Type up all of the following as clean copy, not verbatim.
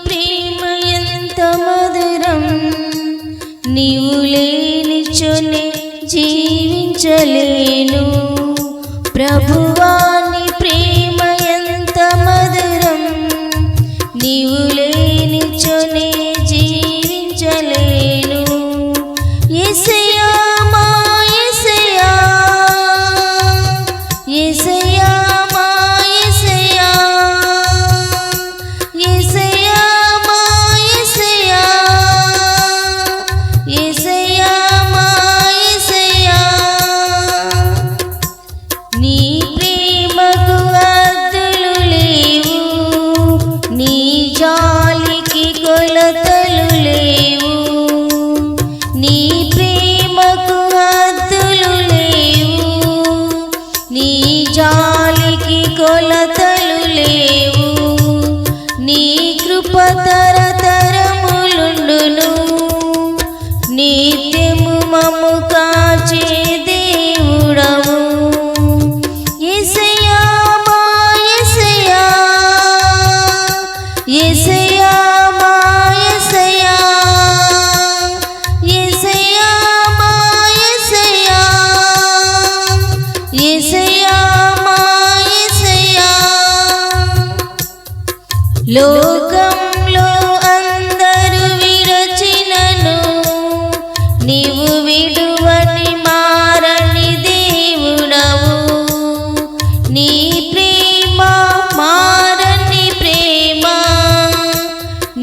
ప్రేమ ఎంత మధురం, నీవు లేనిచోనే జీవించలేను. ప్రభువా నీ ప్రేమ ఎంత మధురం, నీవు లేనిచోనే జీవించలేను. యేసయ్యా మా యేసయ్యా, యేసయ్యా మా యేసయ్యా, యేసయ్యా మా యేసయ్యా, యేసయ్యా మా యేసయ్యా. నీ ప్రేమకు హద్దులు లేవు, నీ జాలికి కొలతలు లేవు. నీ ప్రేమకు హద్దులు లేవు, నీ జాలికి కొలతలు లేవు. నీ కృప తరతరములుండును, నిత్యము మమ్ము కాచే దేవుడవు. యేసయ్యా మా యేసయ్యా, యేసయ్యా మా యేసయ్యా, యేసయ్యా మా యేసయ్యా, యేసయ్యా మా యేసయ్యా. లోకంలో అందరూ విరచినను, నీవు విడువని మారని దేవుడవు. నీ ప్రేమ మారని ప్రేమ,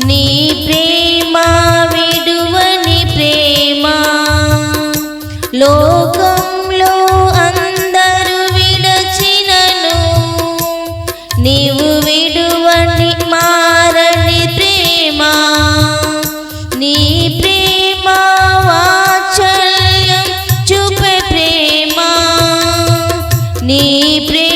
నీ ప్రేమ విడువని ప్రేమ. లోకంలో అందరూ విడచినను, నీవు విడువని మారని ప్రేమ. నీ ప్రేమ వాత్సల్యం చూపే ప్రేమ, నీ ప్రేమ